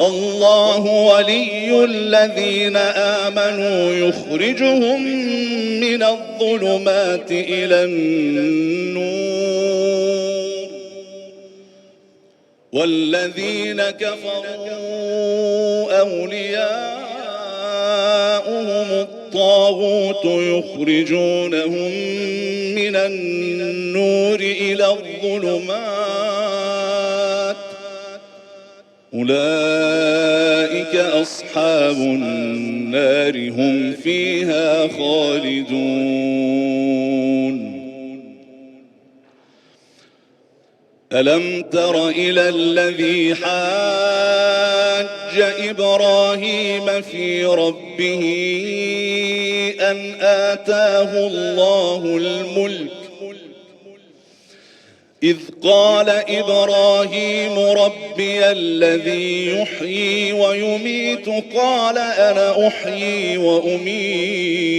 الله ولي الذين آمنوا يخرجهم من الظلمات إلى النور، والذين كفروا أولياؤهم الطاغوت يخرجونهم من النور إلى الظلمات، أولئك أصحاب النار هم فيها خالدون. ألم تر إلى الذي حاج إبراهيم في ربه أن آتاه الله الملك، إذ قال إبراهيم ربي الذي يحيي ويميت قال أنا أحيي وأميت،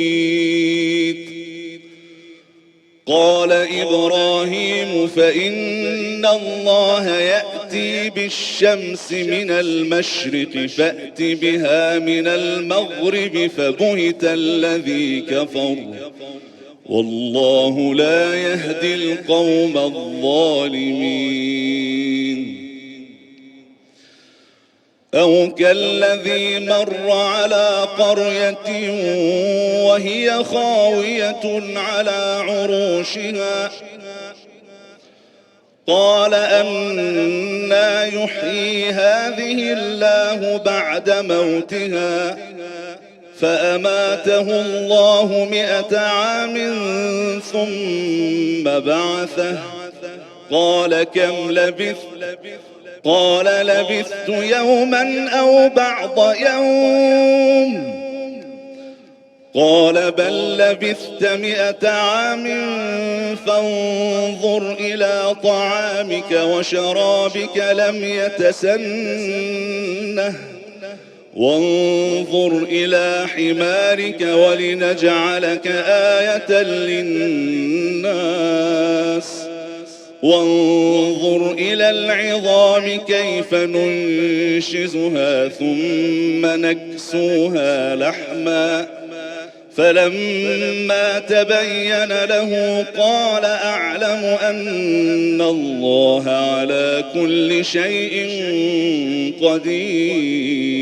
قال إبراهيم فإن الله يأتي بالشمس من المشرق فأت بها من المغرب فبهت الذي كفر والله لا يهدي القوم الظالمين. أو كالذي مر على قرية وهي خاوية على عروشها قال أنى يحيي هذه الله بعد موتها فأماته الله 100 عام ثم بعثه قال كم لبثت؟ قال لبثت يوما أو بعض يوم، قال بل لبثت 100 عام فانظر إلى طعامك وشرابك لم يتسنه وانظر إلى حمارك ولنجعلك آية للناس وانظر إلى العظام كيف ننشزها ثم نكسوها لحما فلما تبين له قال أعلم أن الله على كل شيء قدير.